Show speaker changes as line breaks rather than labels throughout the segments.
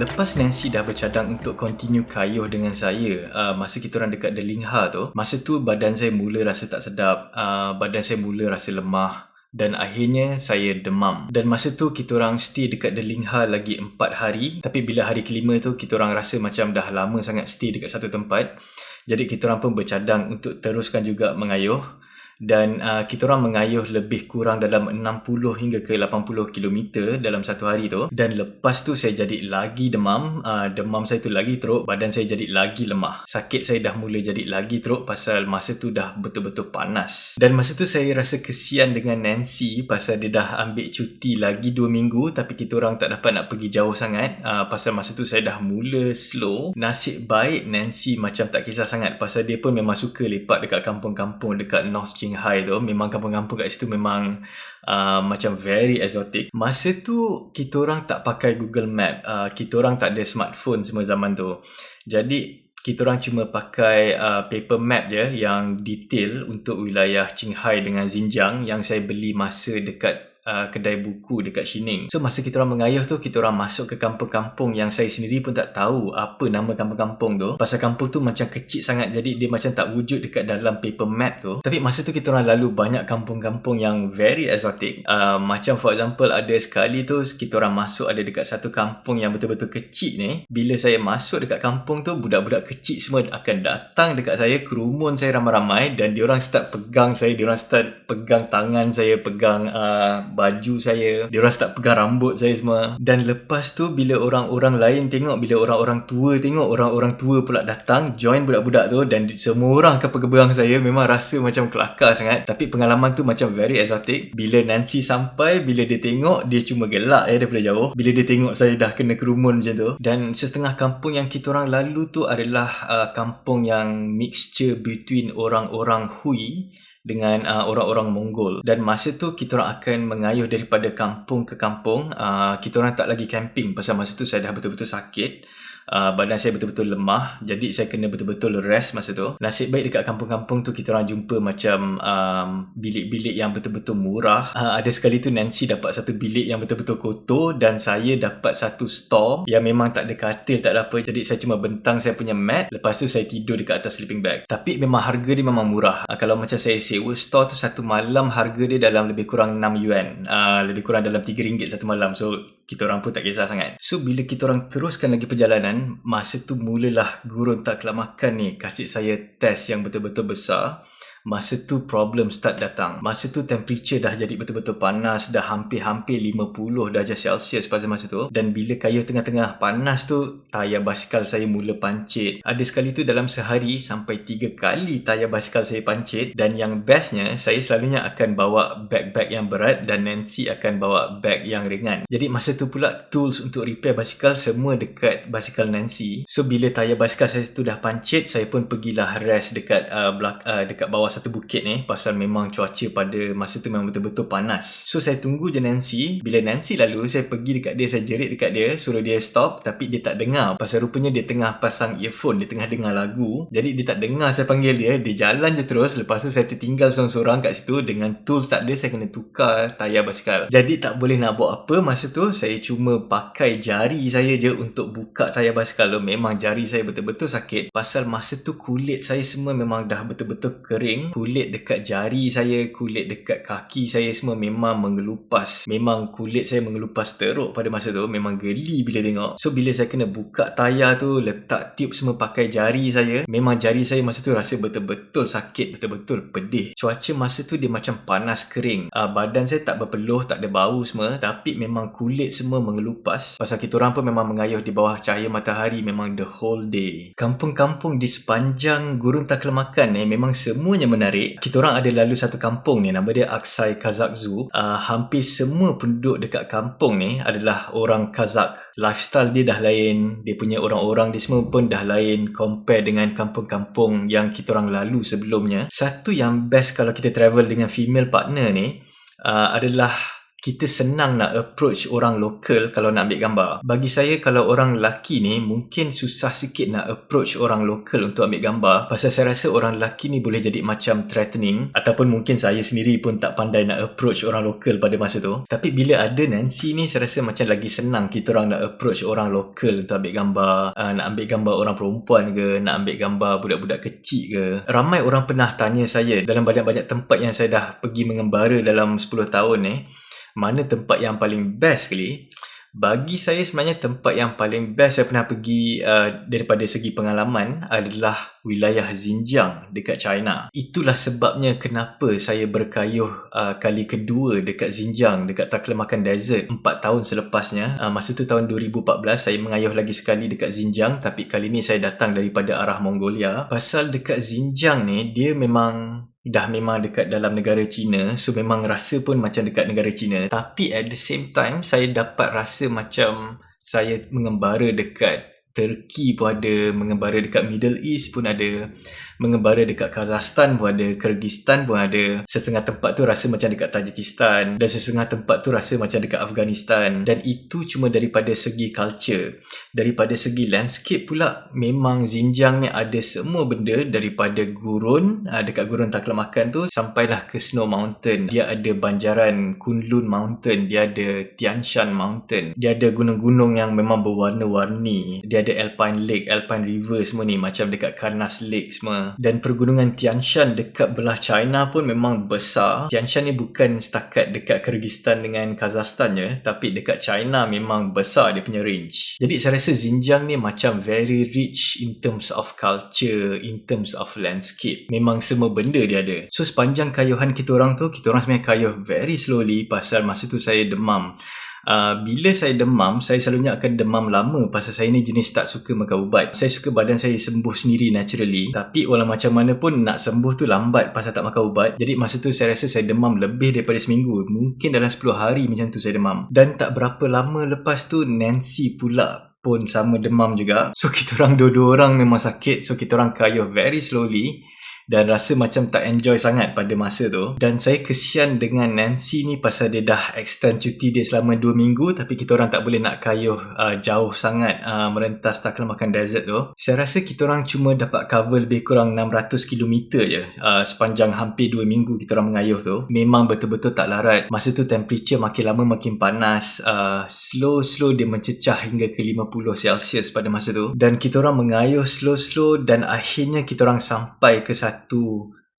Lepas Nancy dah bercadang untuk continue kayuh dengan saya, masa kita orang dekat Delingha tu, masa tu badan saya mula rasa tak sedap, badan saya mula rasa lemah dan akhirnya saya demam. Dan masa tu kita orang stay dekat Delingha lagi 4 hari, tapi bila hari kelima tu kita orang rasa macam dah lama sangat stay dekat satu tempat. Jadi kita orang pun bercadang untuk teruskan juga mengayuh. Dan kita orang mengayuh lebih kurang dalam 60 hingga ke 80 kilometer dalam satu hari tu. Dan lepas tu saya jadi lagi demam, demam saya tu lagi teruk, badan saya jadi lagi lemah. Sakit saya dah mula jadi lagi teruk pasal masa tu dah betul-betul panas. Dan masa tu saya rasa kesian dengan Nancy pasal dia dah ambil cuti lagi 2 minggu tapi kita orang tak dapat nak pergi jauh sangat, pasal masa tu saya dah mula slow. Nasib baik Nancy macam tak kisah sangat pasal dia pun memang suka lepak dekat kampung-kampung dekat North Qinghai tu. Memang kampung-kampung kat situ memang macam very exotic. Masa tu kita orang tak pakai Google Map, kita orang tak ada smartphone semua zaman tu. Jadi kita orang cuma pakai paper map je yang detail untuk wilayah Qinghai dengan Xinjiang yang saya beli masa dekat kedai buku dekat Xining. So masa kita orang mengayuh tu, kita orang masuk ke kampung-kampung yang saya sendiri pun tak tahu apa nama kampung-kampung tu. Pasal kampung tu macam kecil sangat, jadi dia macam tak wujud dekat dalam paper map tu. Tapi masa tu kita orang lalu banyak kampung-kampung yang very exotic. Macam for example ada sekali tu kita orang masuk ada dekat satu kampung yang betul-betul kecil ni. Bila saya masuk dekat kampung tu, budak-budak kecil semua akan datang dekat saya, kerumun saya ramai-ramai dan diorang start pegang saya, diorang start pegang tangan saya, pegang baju saya, diorang start pegang rambut saya semua. Dan lepas tu bila orang-orang lain tengok, bila orang-orang tua tengok, orang-orang tua pula datang join budak-budak tu dan semua orang akan pegang saya. Memang rasa macam kelakar sangat, tapi pengalaman tu macam very exotic. Bila Nancy sampai, bila dia tengok, dia cuma gelak daripada jauh bila dia tengok saya dah kena kerumun macam tu. Dan setengah kampung yang kita orang lalu tu adalah kampung yang mixture between orang-orang Hui dengan orang-orang Mongol. Dan masa tu kita orang akan mengayuh daripada kampung ke kampung. Kita orang tak lagi camping pasal masa tu saya dah betul-betul sakit. Badan saya betul-betul lemah, jadi saya kena betul-betul rest masa tu. Nasib baik dekat kampung-kampung tu kita orang jumpa macam bilik-bilik yang betul-betul murah. Ada sekali tu Nancy dapat satu bilik yang betul-betul kotor dan saya dapat satu store yang memang tak ada katil, tak ada apa. Jadi saya cuma bentang saya punya mat, lepas tu saya tidur dekat atas sleeping bag. Tapi memang harga dia memang murah. Kalau macam saya sewa store tu satu malam, harga dia dalam lebih kurang 6 yuan, lebih kurang dalam 3 ringgit satu malam. So kita orang pun tak kisah sangat. So bila kita orang teruskan lagi perjalanan, masa tu mulalah gurun tak kelamakan ni kasih saya test yang betul-betul besar. Masa tu problem start datang. Masa tu temperature dah jadi betul-betul panas, dah hampir-hampir 50 darjah Celsius pada masa tu. Dan bila kayuh tengah-tengah panas tu, tayar basikal saya mula pancit. Ada sekali tu dalam sehari sampai 3 kali tayar basikal saya pancit. Dan yang bestnya, saya selalunya akan bawa bag-bag yang berat dan Nancy akan bawa bag yang ringan. Jadi masa tu pula tools untuk repair basikal semua dekat basikal Nancy. So bila tayar basikal saya tu dah pancit, saya pun pergilah rest dekat dekat bawah satu bukit ni pasal memang cuaca pada masa tu memang betul-betul panas. So saya tunggu je Nancy. Bila Nancy lalu, saya pergi dekat dia, saya jerit dekat dia, suruh dia stop, tapi dia tak dengar pasal rupanya dia tengah pasang earphone, dia tengah dengar lagu. Jadi dia tak dengar saya panggil dia, dia jalan je terus. Lepas tu saya tertinggal seorang-seorang kat situ dengan tools tak ada, saya kena tukar tayar basikal. Jadi tak boleh nak buat apa masa tu, saya cuma pakai jari saya je untuk buka tayar basikal tu. Memang jari saya betul-betul sakit pasal masa tu kulit saya semua memang dah betul-betul kering. Kulit dekat jari saya, kulit dekat kaki saya semua memang mengelupas. Memang kulit saya mengelupas teruk pada masa tu. Memang geli bila tengok. So bila saya kena buka tayar tu, letak tube semua pakai jari saya, memang jari saya masa tu rasa betul-betul sakit, betul-betul pedih. Cuaca masa tu dia macam panas kering. Badan saya tak berpeluh, tak ada bau semua, tapi memang kulit semua mengelupas. Pasal kita orang pun memang mengayuh di bawah cahaya matahari memang the whole day. Kampung-kampung di sepanjang gurun tak kelamakan ni memang semuanya menarik. Kita orang ada lalu satu kampung ni, nama dia Aksai Kazakh Zoo. Hampir semua penduduk dekat kampung ni adalah orang Kazakh. Lifestyle dia dah lain, dia punya orang-orang dia semua pun dah lain compare dengan kampung-kampung yang kita orang lalu sebelumnya. Satu yang best kalau kita travel dengan female partner ni adalah kita senang nak approach orang lokal kalau nak ambil gambar. Bagi saya, kalau orang lelaki ni mungkin susah sikit nak approach orang lokal untuk ambil gambar, pasal saya rasa orang lelaki ni boleh jadi macam threatening, ataupun mungkin saya sendiri pun tak pandai nak approach orang lokal pada masa tu. Tapi bila ada Nancy ni, saya rasa macam lagi senang kita orang nak approach orang lokal untuk ambil gambar, nak ambil gambar orang perempuan ke, nak ambil gambar budak-budak kecil ke. Ramai orang pernah tanya saya dalam banyak-banyak tempat yang saya dah pergi mengembara dalam 10 tahun ni, mana tempat yang paling best sekali. Bagi saya sebenarnya tempat yang paling best saya pernah pergi daripada segi pengalaman adalah wilayah Xinjiang dekat China. Itulah sebabnya kenapa saya berkayuh kali kedua dekat Xinjiang, dekat Taklamakan Desert 4 tahun selepasnya. Masa tu tahun 2014 saya mengayuh lagi sekali dekat Xinjiang, tapi kali ni saya datang daripada arah Mongolia. Pasal dekat Xinjiang ni dia memang dekat dalam negara China, so memang rasa pun macam dekat negara China. Tapi at the same time, saya dapat rasa macam saya mengembara dekat Turki pun ada, mengembara dekat Middle East pun ada, mengembara dekat Kazakhstan pun ada, Kyrgyzstan pun ada. Setengah tempat tu rasa macam dekat Tajikistan, dan setengah tempat tu rasa macam dekat Afghanistan. Dan itu cuma daripada segi culture. Daripada segi landscape pula, memang Xinjiang ni ada semua benda, daripada gurun, dekat gurun Taklamakan tu, sampailah ke Snow Mountain. Dia ada banjaran Kunlun Mountain, dia ada Tian Shan Mountain, dia ada gunung-gunung yang memang berwarna-warni, dia ada Alpine Lake, Alpine River semua ni, macam dekat Karnas Lake semua. Dan pergunungan Tian Shan dekat belah China pun memang besar. Tian Shan ni bukan setakat dekat Kyrgyzstan dengan Kazakhstan je, tapi dekat China memang besar dia punya range. Jadi saya rasa Xinjiang ni macam very rich in terms of culture, in terms of landscape. Memang semua benda dia ada. So sepanjang kayuhan kita orang tu, kita orang sebenarnya kayuh very slowly, pasal masa tu saya demam. Bila saya demam, saya selalunya akan demam lama, pasal saya ni jenis tak suka makan ubat. Saya suka badan saya sembuh sendiri naturally. Tapi walau macam mana pun nak sembuh tu lambat pasal tak makan ubat. Jadi masa tu saya rasa saya demam lebih daripada seminggu. Mungkin dalam 10 hari macam tu saya demam. Dan tak berapa lama lepas tu Nancy pula pun sama demam juga. So kita orang dua-dua orang memang sakit. So kita orang kayuh very slowly dan rasa macam tak enjoy sangat pada masa tu. Dan saya kesian dengan Nancy ni pasal dia dah extend cuti dia selama 2 minggu, tapi kita orang tak boleh nak kayuh jauh sangat merentas Taklamakan Desert tu. Saya rasa kita orang cuma dapat cover lebih kurang 600 km je sepanjang hampir 2 minggu kita orang mengayuh tu. Memang betul-betul tak larat. Masa tu temperature makin lama makin panas, slow-slow dia mencecah hingga ke 50 Celsius pada masa tu. Dan kita orang mengayuh slow-slow dan akhirnya kita orang sampai ke satu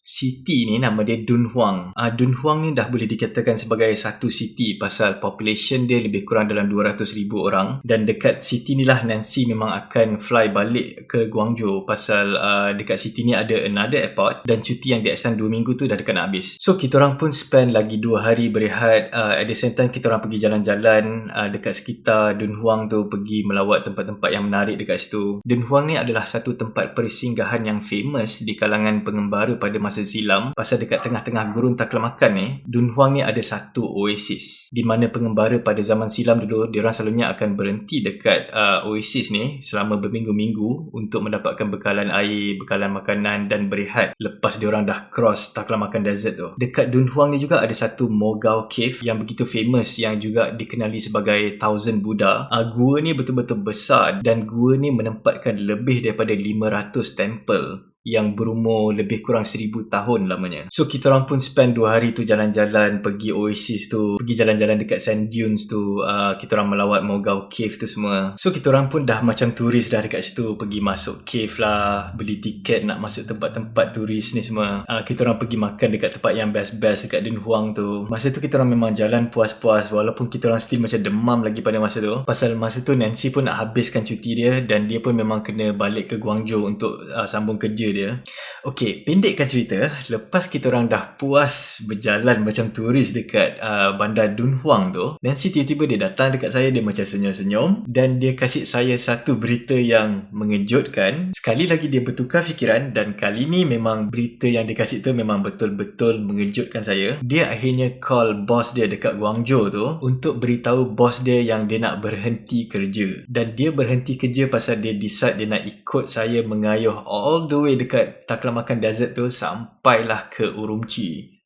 city ni, nama dia Dunhuang. Dunhuang ni dah boleh dikatakan sebagai satu city pasal population dia lebih kurang dalam 200,000 orang. Dan dekat city ni lah Nancy memang akan fly balik ke Guangzhou pasal dekat city ni ada another airport, dan cuti yang dia extend 2 minggu tu dah dekat nak habis. So kita orang pun spend lagi 2 hari berehat. At the same time kita orang pergi jalan-jalan dekat sekitar Dunhuang tu, pergi melawat tempat-tempat yang menarik dekat situ. Dunhuang ni adalah satu tempat persinggahan yang famous di kalangan pengembara pada masa silam, pasal dekat tengah-tengah gurun Taklamakan ni, Dunhuang ni ada satu oasis, di mana pengembara pada zaman silam dulu, diorang selalunya akan berhenti dekat oasis ni selama berminggu-minggu untuk mendapatkan bekalan air, bekalan makanan dan berehat lepas diorang dah cross Taklamakan Desert tu. Dekat Dunhuang ni juga ada satu Mogao Cave yang begitu famous, yang juga dikenali sebagai Thousand Buddha. Gua ni betul-betul besar, dan gua ni menempatkan lebih daripada 500 temple yang berumur lebih kurang 1000 tahun lamanya. So kita orang pun spend 2 hari tu jalan-jalan, pergi oasis tu, pergi jalan-jalan dekat sand dunes tu, kita orang melawat Mogao Cave tu semua. So kita orang pun dah macam turis dah dekat situ, pergi masuk cave lah, beli tiket nak masuk tempat-tempat turis ni semua. Kita orang pergi makan dekat tempat yang best-best dekat Dunhuang tu. Masa tu kita orang memang jalan puas-puas, walaupun kita orang still macam demam lagi pada masa tu. Pasal masa tu Nancy pun nak habiskan cuti dia, dan dia pun memang kena balik ke Guangzhou untuk sambung kerja dia. Okey, pendekkan cerita, lepas kita orang dah puas berjalan macam turis dekat bandar Dunhuang tu, Nancy tiba-tiba dia datang dekat saya, dia macam senyum-senyum, dan dia kasih saya satu berita yang mengejutkan. Sekali lagi dia bertukar fikiran, dan kali ni memang berita yang dia kasih tu memang betul-betul mengejutkan saya. Dia akhirnya call bos dia dekat Guangzhou tu untuk beritahu bos dia yang dia nak berhenti kerja. Dan dia berhenti kerja pasal dia decide dia nak ikut saya mengayuh all the way dekat Taklamakan Desert tu sampailah ke Urumqi.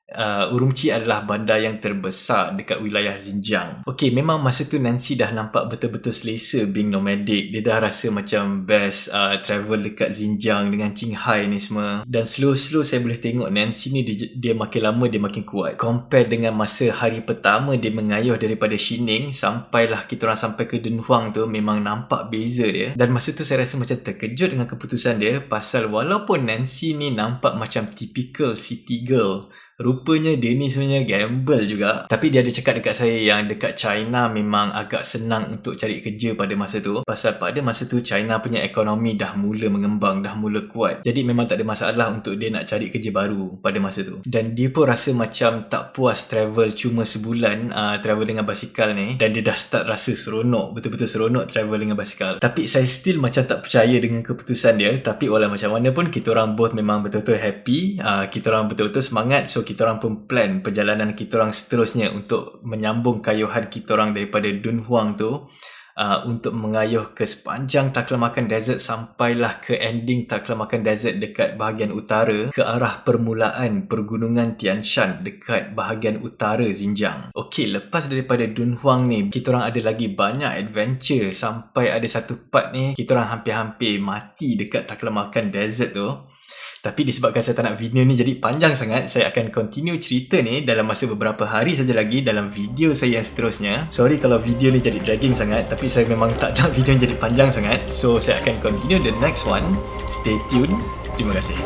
Urumqi adalah bandar yang terbesar dekat wilayah Xinjiang. Okey, memang masa tu Nancy dah nampak betul-betul selesa being nomadic. Dia dah rasa macam best travel dekat Xinjiang dengan Qinghai ni semua. Dan slow-slow saya boleh tengok Nancy ni dia makin lama dia makin kuat. Compare dengan masa hari pertama dia mengayuh daripada Xining sampailah kita orang sampai ke Dunhuang tu, memang nampak beza dia. Dan masa tu saya rasa macam terkejut dengan keputusan dia, pasal walaupun Nancy ni nampak macam typical city girl, rupanya dia ni sebenarnya gamble juga. Tapi dia ada cakap dekat saya yang dekat China memang agak senang untuk cari kerja pada masa tu. Pasal pada masa tu China punya ekonomi dah mula mengembang, dah mula kuat. Jadi memang tak ada masalah untuk dia nak cari kerja baru pada masa tu. Dan dia pun rasa macam tak puas travel cuma sebulan, travel dengan basikal ni. Dan dia dah start rasa seronok, betul-betul seronok travel dengan basikal. Tapi saya still macam tak percaya dengan keputusan dia. Tapi walau macam mana pun kita orang both memang betul-betul happy. Kita orang betul-betul semangat. So kita orang pun plan perjalanan kita orang seterusnya untuk menyambung kayuhan kita orang daripada Dunhuang tu, untuk mengayuh ke sepanjang Taklamakan Desert sampailah ke ending Taklamakan Desert dekat bahagian utara, ke arah permulaan pergunungan Tian Shan dekat bahagian utara Xinjiang. Okey, lepas daripada Dunhuang ni kita orang ada lagi banyak adventure, sampai ada satu part ni kita orang hampir-hampir mati dekat Taklamakan Desert tu. Tapi disebabkan saya tak nak video ni jadi panjang sangat, saya akan continue cerita ni dalam masa beberapa hari saja lagi dalam video saya yang seterusnya. Sorry kalau video ni jadi dragging sangat, tapi saya memang tak nak video ni jadi panjang sangat. So saya akan continue the next one. Stay tuned. Terima kasih.